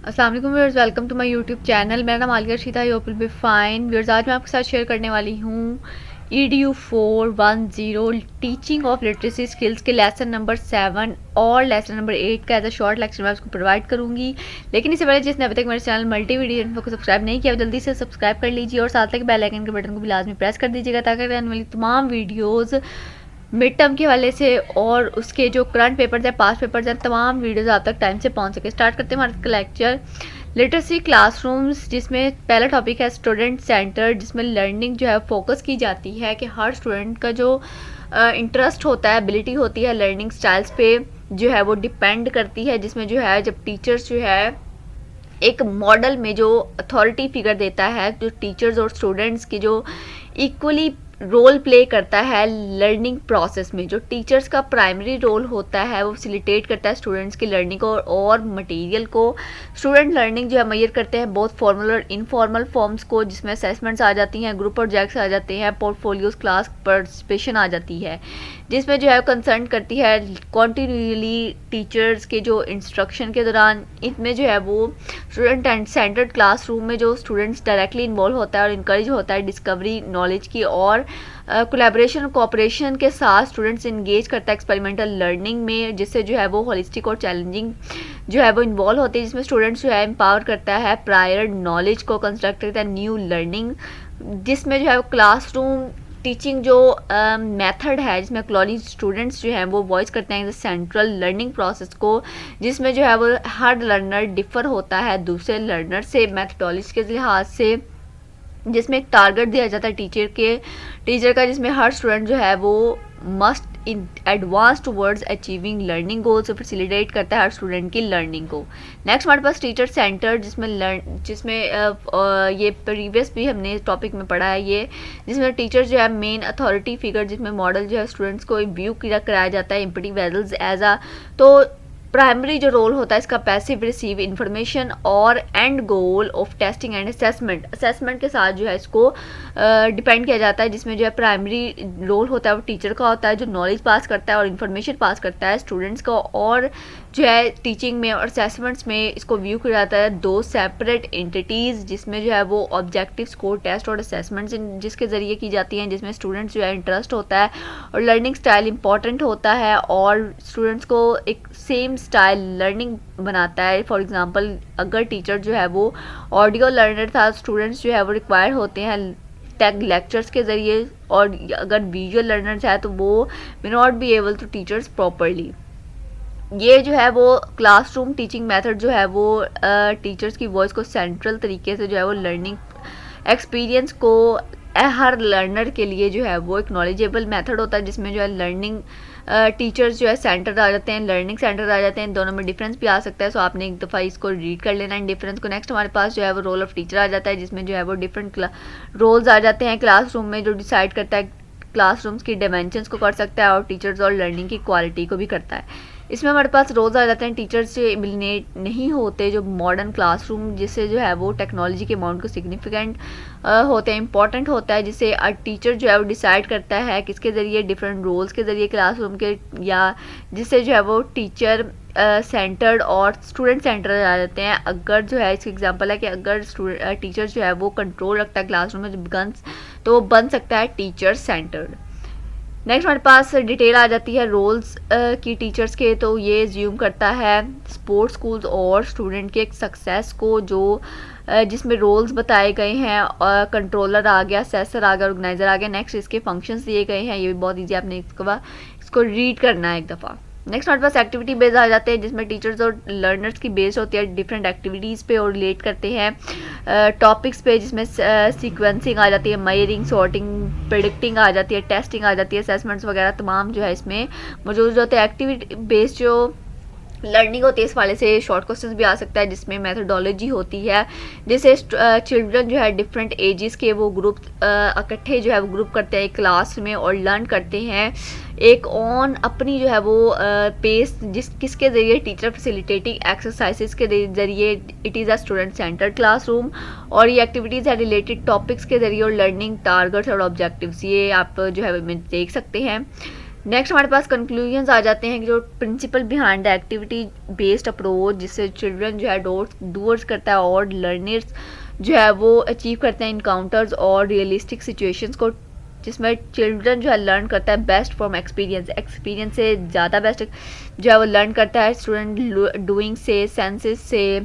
अस्सलाम वालेकुम viewers, welcome to my YouTube channel. मेरा नाम आलिया रशीद है, hope will be fine. Viewers, आज मैं आपके साथ शेयर करने वाली हूँ EDU 410 teaching of literacy skills के लेसन नंबर 7 और लेसन नंबर 8 का एज अ शॉर्ट लेक्चर मैं आपको प्रोवाइड करूँगी। लेकिन इससे पहले जिसने अभी तक मेरे चैनल मल्टी वीडियो इन्फो को सब्सक्राइब नहीं किया, जल्दी से सब्सक्राइब कर लीजिए और साथ ही बेल आइकन के बटन को भी लाजमी प्रेस कर दीजिएगा ताकि आने वाली तमाम वीडियोज़ मिड टर्म के हवाले से और उसके जो करंट पेपर्स हैं, पास्ट पेपर्स हैं, तमाम वीडियोस आप तक टाइम से पहुंच सके। स्टार्ट करते हैं हमारा लेक्चर लिटरेसी क्लासरूम्स, जिसमें पहला टॉपिक है स्टूडेंट सेंटर, जिसमें लर्निंग जो है फोकस की जाती है कि हर स्टूडेंट का जो इंटरेस्ट होता है, एबिलिटी होती है, लर्निंग स्टाइल्स पे जो है वो डिपेंड करती है। जिसमें जो है जब टीचर्स जो है एक मॉडल में जो अथॉरिटी फिगर देता है, जो टीचर्स और स्टूडेंट्स की जो इक्वली रोल प्ले करता है लर्निंग प्रोसेस में। जो टीचर्स का प्राइमरी रोल होता है वो फैसिलिटेट करता है स्टूडेंट्स की लर्निंग को और मटेरियल को। स्टूडेंट लर्निंग जो है मेजर करते हैं बहुत फॉर्मल और इनफॉर्मल फॉर्म्स को, जिसमें असेसमेंट्स आ जाती हैं, ग्रुप प्रोजेक्ट्स आ जाते हैं, पोर्टफोलियोज, क्लास पार्टिसिपेशन आ जाती है, जिसमें जो है कंसर्न करती है कॉन्टीन्यूअली टीचर्स के जो इंस्ट्रक्शन के दौरान। इसमें जो है वो स्टूडेंट एंड सेंटर्ड क्लासरूम में जो स्टूडेंट्स डायरेक्टली इन्वॉल्व होता है और इनकरेज होता है डिस्कवरी नॉलेज की, और कोलैबोरेशन कोऑपरेशन के साथ स्टूडेंट्स इंगेज करता है एक्सपेरिमेंटल लर्निंग में, जिससे जो है वो होलिस्टिक और चैलेंजिंग जो है वो इन्वॉल्व होते हैं। जिसमें स्टूडेंट्स जो है एम्पावर करता है प्रायर नॉलेज को, कंस्ट्रक्ट करता है न्यू लर्निंग। जिसमें जो है क्लासरूम टीचिंग जो मेथड है, जिसमें कॉलेज स्टूडेंट्स जो हैं वो वॉइस करते हैं सेंट्रल लर्निंग प्रोसेस को, जिसमें जो है वो हर लर्नर डिफर होता है दूसरे लर्नर से मैथडोलॉजी के लिहाज से। जिसमें एक टारगेट दिया जाता है टीचर का, जिसमें हर स्टूडेंट जो है वो must in advance towards achieving learning goals, facilitate करता है हर स्टूडेंट की लर्निंग को। नेक्स्ट हमारे पास टीचर सेंटर, जिसमें ये प्रीवियस भी हमने इस टॉपिक में पढ़ा है ये, जिसमें टीचर जो है मेन अथॉरिटी फिगर, जिसमें मॉडल जो है स्टूडेंट्स को व्यू कराया जाता है इम्पटी वेजल्स एज आ। तो प्राइमरी जो रोल होता है इसका पैसिव रिसीव इंफॉर्मेशन और and goal of testing and assessment के साथ जो है इसको डिपेंड किया जाता है। जिसमें जो है प्राइमरी रोल होता है वो टीचर का होता है, जो नॉलेज पास करता है और इन्फॉर्मेशन पास करता है स्टूडेंट्स को, और जो है टीचिंग में और असेसमेंट्स में इसको व्यू किया जाता है दो सेपरेट एंटिटीज़, जिसमें जो है वो ऑब्जेक्टिव स्कोर टेस्ट और असेसमेंट्स जिसके ज़रिए की जाती हैं। जिसमें स्टूडेंट्स जो है इंटरेस्ट होता है और लर्निंग स्टाइल इंपॉर्टेंट होता है और स्टूडेंट्स को एक सेम स्टाइल लर्निंग बनाता है। फॉर एग्जांपल अगर टीचर जो है वो ऑडियो लर्नर था, स्टूडेंट्स जो है वो रिक्वायर होते हैं टेक लेक्चर्स के ज़रिए, और अगर विजुअल लर्नर्स है तो वो may not be able to teachers properly. ये जो है वो क्लासरूम टीचिंग मेथड जो है वो टीचर्स की वॉइस को सेंट्रल तरीके से जो है वो लर्निंग एक्सपीरियंस को हर लर्नर के लिए जो है वो एक नॉलेजेबल मेथड होता है। जिसमें जो है लर्निंग टीचर्स जो है सेंटर आ जाते हैं, लर्निंग सेंटर आ जाते हैं, दोनों में डिफरेंस भी आ सकता है। सो आपने एक दफ़ा इसको रीड कर लेना है डिफरेंस को। नेक्स्ट हमारे पास जो है वो रोल ऑफ टीचर आ जाता है, जिसमें जो है वो डिफरेंट रोल्स आ जाते हैं क्लासरूम में, जो डिसाइड करता है क्लासरूम्स की डायमेंशंस को कर सकता है और टीचर्स और लर्निंग की क्वालिटी को भी करता है। इसमें हमारे पास रोज़ आ जाते हैं टीचर्स से एलिमिनेट नहीं होते जो मॉडर्न क्लासरूम, जिससे जो है वो टेक्नोलॉजी के अमाउंट को सिग्निफिकेंट होते हैं, इंपॉर्टेंट होता है। जिससे टीचर जो है वो डिसाइड करता है किसके ज़रिए, डिफरेंट रोल्स के ज़रिए क्लासरूम के, या जिससे जो है वो टीचर सेंटर्ड और स्टूडेंट सेंटर आ जाते हैं। अगर जो है इसका एग्जांपल है कि अगर टीचर जो है वो कंट्रोल रखता है क्लासरूम में तो वो बन सकता है टीचर सेंटर्ड। नेक्स्ट हमारे पास डिटेल आ जाती है रोल्स की टीचर्स के। तो ये ज्यूम करता है स्पोर्ट्स स्कूल्स और स्टूडेंट के सक्सेस को, जो जिसमें रोल्स बताए गए हैं, कंट्रोलर आ गया, असेसर आ गया, ऑर्गेनाइजर आ गया। नेक्स्ट इसके फंक्शंस दिए गए हैं, ये भी बहुत ईजी, आपने इसको रीड करना है एक दफ़ा। नेक्स्ट हमारे पास एक्टिविटी बेस्ड आ जाते हैं, जिसमें टीचर्स और लर्नर्स की बेस्ड होती है डिफरेंट एक्टिविटीज़ पे और रिलेट करते हैं टॉपिक्स पे, जिसमें सीक्वेंसिंग आ जाती है, मेजरिंग, सॉर्टिंग, प्रेडिक्टिंग आ जाती है, टेस्टिंग आ जाती है, असेसमेंट्स वगैरह तमाम जो है इसमें मौजूद होते हैं। एक्टिविटी बेस्ड जो लर्निंग होती है इस वाले से शॉर्ट क्वेश्चंस भी आ सकता है, जिसमें मेथडोलॉजी होती है, जैसे चिल्ड्रन जो है डिफरेंट एजेस के वो ग्रुप इकट्ठे जो है वो ग्रुप करते हैं क्लास में और लर्न करते हैं एक ऑन अपनी जो है वो पेस, किसके ज़रिए, टीचर फैसिलिटेटिंग एक्सरसाइजेस के ज़रिए। It is a student centre classroom, और ये एक्टिविटीज़ है रिलेटेड टॉपिक्स के ज़रिए और लर्निंग टारगेट्स और ऑब्जेक्टिव्स, ये आप जो है देख सकते हैं। नेक्स्ट हमारे पास कंक्लूजन्स आ जाते हैं कि जो principle behind the activity based approach, जिससे चिल्ड्रन जो है डूअर्स करता है और लर्नर्स जो है वो अचीव करते हैं इनकाउंटर्स और रियलिस्टिक सिचुएशंस को, जिसमें चिल्ड्रन जो है लर्न करता है बेस्ट फ्रॉम एक्सपीरियंस से ज़्यादा बेस्ट जो है वो लर्न करता है। स्टूडेंट डूइंग से, सेंसेस से,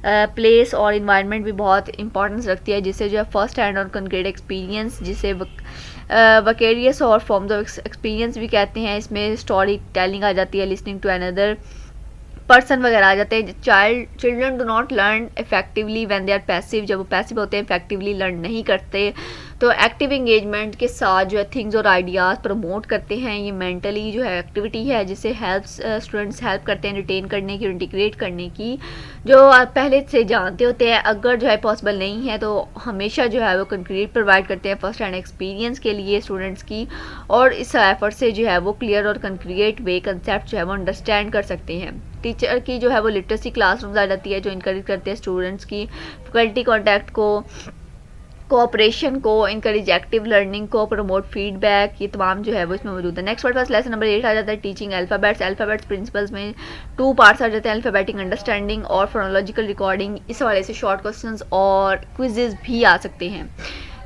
प्लेस और इन्वायरमेंट भी बहुत इंपॉर्टेंस रखती है, जिससे जो है फर्स्ट हैंड और कंक्रीट एक्सपीरियंस, जिसे वकेरियस और फॉर्म्स ऑफ एक्सपीरियंस भी कहते हैं। इसमें स्टोरी टेलिंग आ जाती है, लिसनिंग टू अनदर पर्सन वगैरह आ जाते हैं। Children do not learn effectively when they are passive, जब वो पैसिव होते हैं इफेक्टिवली लर्न नहीं करते। तो एक्टिव एंगेजमेंट के साथ जो है थिंग्स और आइडियाज़ प्रमोट करते हैं। ये मेंटली जो है एक्टिविटी है, जिससे स्टूडेंट्स हेल्प करते हैं रिटेन करने की और इंटीग्रेट करने की, जो आप पहले से जानते होते हैं। अगर जो है पॉसिबल नहीं है तो हमेशा जो है वो कंक्रीट प्रोवाइड करते हैं फर्स्ट हैंड एक्सपीरियंस के लिए स्टूडेंट्स की, और इस एफर्ट से जो है वो क्लियर और कंक्रीट वे कंसेप्ट जो है वो अंडरस्टैंड कर सकते हैं। टीचर की जो है वो लिटरेसी क्लासरूम्स आ जाती है, जो इनकरेज करते हैं स्टूडेंट्स की फैकल्टी कॉन्टैक्ट को, कोऑपरेशन को, इनकरेज एक्टिव लर्निंग को, प्रमोट फीडबैक, ये तमाम जो है वो इसमें मौजूद है। नेक्स्ट हमारे पास लेसन नंबर 8 आ जाता है टीचिंग अल्फ़ाबेट्स प्रिंसिपल्स में 2 पार्ट्स आ जाते हैं, अल्फ़ाबेटिक अंडरस्टैंडिंग और फोनोलॉजिकल रिकॉर्डिंग। इस हवाले से शॉर्ट क्वेश्चंस और क्विजेज भी आ सकते हैं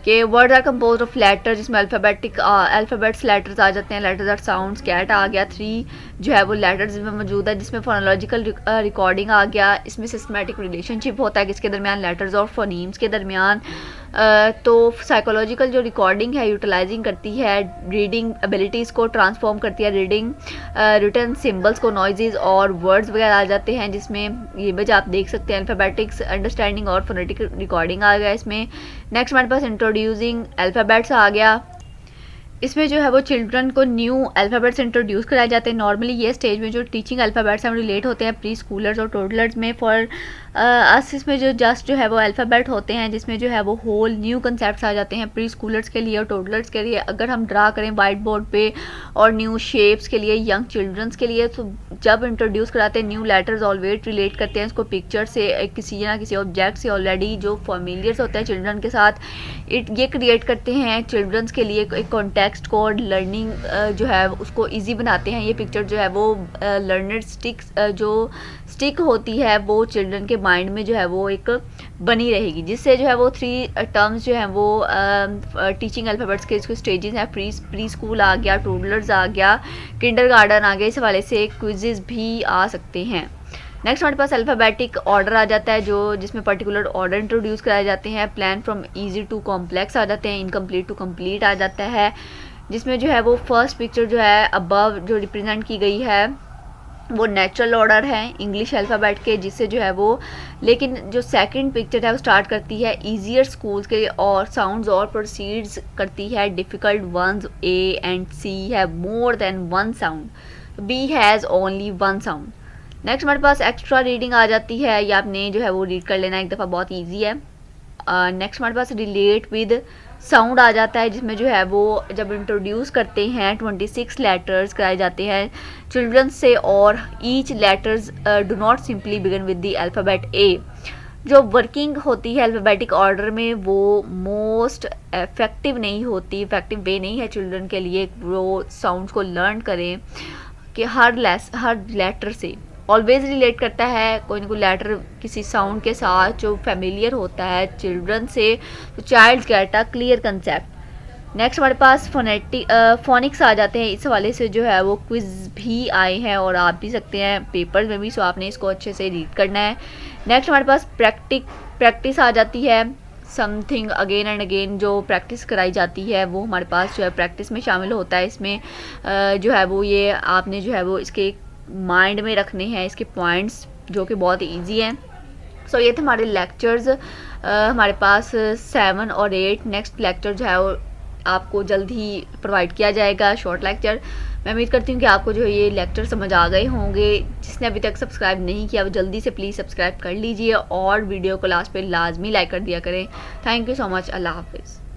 कि words are compose of letter, जिसमें अल्फ़ाबेट्स लेटर्स आ जाते हैं, लेटर्स आर साउंड्स, कैट आ गया, 3 जो है वो लेटर्स में मौजूद है, जिसमें फोनोलॉजिकल रिकॉर्डिंग आ गया। इसमें सिस्टमेटिक रिलेशनशिप होता है किसके दरमियान, लेटर्स और फोनीम्स के दरमियान। तो साइकोलॉजिकल जो रिकॉर्डिंग है यूटिलाइजिंग करती है रीडिंग एबिलिटीज़ को, ट्रांसफॉर्म करती है रीडिंग रिटन सिम्बल्स को, नॉइजेज और वर्ड्स वगैरह आ जाते हैं, जिसमें ये बज आप देख सकते हैं अल्फ़ाबेटिक्स अंडरस्टैंडिंग और फोनेटिक रिकॉर्डिंग आ गया इसमें। नेक्स्ट हमारे पास इंट्रोड्यूसिंग अल्फ़ाबेट्स आ गया। इसमें जो है वो चिल्ड्रन को न्यू अल्फ़ाबेट्स इंट्रोड्यूस कराए जाते हैं। नॉर्मली ये स्टेज में जो टीचिंग अल्फ़ाबेट्स हैं रिलेट होते हैं प्री स्कूलर्स और टोडलर्स में। फॉर अस इसमें जो जस्ट जो है वो अल्फ़ाबेट होते हैं, जिसमें जो है वो होल न्यू कंसेप्ट आ जाते हैं प्री स्कूलर्स के लिए और टोडलर्स के लिए। अगर हम ड्रा करें वाइट बोर्ड पे और न्यू शेप्स के लिए यंग चिल्ड्रंस के लिए, तो जब इंट्रोड्यूस कराते हैं न्यू लेटर्स ऑलवेज रिलेट करते हैं इसको पिक्चर से, किसी ना किसी ऑब्जेक्ट से ऑलरेडी जो फॉर्मिलियर्स होते हैं चिल्ड्रन के साथ, ये क्रिएट करते हैं चिल्ड्रंस के लिए एक कॉन्टेक्स्ट को, लर्निंग जो है उसको ईजी बनाते हैं। ये पिक्चर जो है वो लर्नर स्टिक होती है वो चिल्ड्रन के माइंड में जो है वो एक बनी रहेगी, जिससे जो है वो 3 टर्म्स जो हैं वो टीचिंग अल्फ़ाबेट्स के इसको स्टेजेस हैं। प्री स्कूल आ गया, टोडलर्स आ गया, किंडरगार्टन आ गया। इस हवाले से क्विज़ेस भी आ सकते हैं। नेक्स्ट हमारे पास अल्फ़ाबेटिक ऑर्डर आ जाता है, जो जिसमें पर्टिकुलर ऑर्डर इंट्रोड्यूस कराए जाते हैं। Plan from easy to complex आ जाते हैं, इनकम्प्लीट टू कम्प्लीट आ जाता है, जिसमें जो है वो फर्स्ट पिक्चर जो है अबव जो रिप्रेजेंट की गई है वो नेचुरल ऑर्डर है इंग्लिश अल्फ़ाबेट के, जिससे जो है वो, लेकिन जो सेकंड पिक्चर है वो स्टार्ट करती है ईजियर स्कूल्स के और साउंड्स और प्रोसीड्स करती है difficult ones. A and C have more than 1 sound, B has only 1 sound. Next हमारे पास एक्स्ट्रा रीडिंग आ जाती है, ये आपने जो है वो रीड कर लेना एक दफ़ा, बहुत ईजी है। नेक्स्ट हमारे पास रिलेट विद साउंड आ जाता है, जिसमें जो है वो जब इंट्रोड्यूस करते हैं 26 लेटर्स कराए जाते हैं चिल्ड्रन से, और each letters do not simply begin with the alphabet ए। जो वर्किंग होती है अल्फ़ाबेटिक ऑर्डर में वो मोस्ट इफेक्टिव वे नहीं है चिल्ड्रन के लिए वो साउंड्स को लर्न करें, कि हर लेटर से ऑलवेज रिलेट करता है कोई ना कोई लेटर किसी साउंड के साथ जो फेमिलियर होता है चिल्ड्रन से, तो childs get a clear concept. Next हमारे पास फोनिक्स आ जाते हैं। इस हवाले से जो है वो क्विज़ भी आए हैं और आप भी सकते हैं पेपर्स में भी, सो आपने इसको अच्छे से रीड करना है। नेक्स्ट हमारे पास प्रैक्टिस आ जाती है, समथिंग अगेन एंड अगेन जो प्रैक्टिस कराई जाती है वो हमारे पास जो है प्रैक्टिस में शामिल होता है। इसमें जो है वो ये आपने जो है वो इसके माइंड में रखने हैं इसके पॉइंट्स, जो कि बहुत इजी हैं। सो ये थे हमारे लेक्चर्स, हमारे पास 7 और 8। नेक्स्ट लेक्चर जो है वो आपको जल्द ही प्रोवाइड किया जाएगा, शॉर्ट लेक्चर। मैं उम्मीद करती हूँ कि आपको जो ये लेक्चर समझ आ गए होंगे। जिसने अभी तक सब्सक्राइब नहीं किया वो जल्दी से प्लीज़ सब्सक्राइब कर लीजिए और वीडियो को लास्ट पे लाजमी लाइक कर दिया करें। Thank you so much. अल्लाह हाफिज़।